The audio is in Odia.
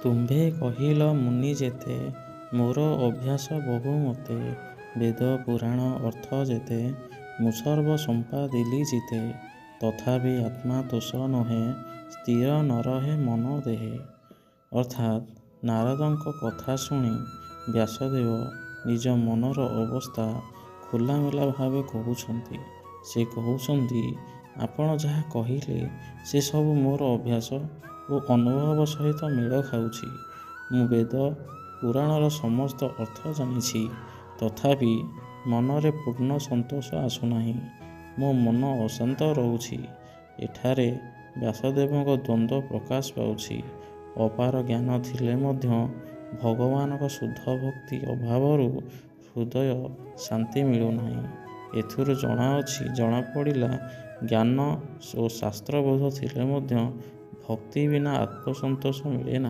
ତୁମ୍ଭେ କହିଲ ମୁନି ଯେତେ, ମୋର ଅଭ୍ୟାସ ବହୁ ମତେ। ବେଦ ପୁରାଣ ଅର୍ଥ ଯେତେ, ମୁଁ ସର୍ବ ସମ୍ପାଦିଲି ଜିତେ। ତଥାପି ଆତ୍ମା ତୋଷ ନୁହେଁ, ସ୍ଥିର ନ ରହେ ମନ ଦେହେ। ଅର୍ଥାତ୍ ନାରଦଙ୍କ କଥା ଶୁଣି ବ୍ୟାସଦେବ ନିଜ ମନର ଅବସ୍ଥା ଖୋଲାମେଲା ଭାବେ କହୁଛନ୍ତି। ସେ କହୁଛନ୍ତି, ଆପଣ ଯାହା କହିଲେ ସେସବୁ ମୋର ଅଭ୍ୟାସ ଓ ଅନୁଭବ ସହିତ ମେଳ ଖାଉଛି। ମୁଁ ବେଦ ପୁରାଣର ସମସ୍ତ ଅର୍ଥ ଜାଣିଛି, ତଥାପି ମନରେ ପୂର୍ଣ୍ଣ ସନ୍ତୋଷ ଆସୁନାହିଁ। ମୋ ମନ ଅଶାନ୍ତ ରହୁଛି। ଏଠାରେ ବ୍ୟାସଦେବଙ୍କ ଦ୍ୱନ୍ଦ୍ୱ ପ୍ରକାଶ ପାଉଛି। ଅପାର ଜ୍ଞାନ ଥିଲେ ମଧ୍ୟ ଭଗବାନଙ୍କ ଶୁଦ୍ଧ ଭକ୍ତି ଅଭାବରୁ ହୃଦୟ ଶାନ୍ତି ମିଳୁନାହିଁ। ଏଥିରୁ ଜଣାପଡ଼ିଲା ଜ୍ଞାନ ଓ ଶାସ୍ତ୍ରବୋଧ ଥିଲେ ମଧ୍ୟ ଭକ୍ତି ବିନା ଆତ୍ମସନ୍ତୋଷ ମିଳେ ନାହିଁ।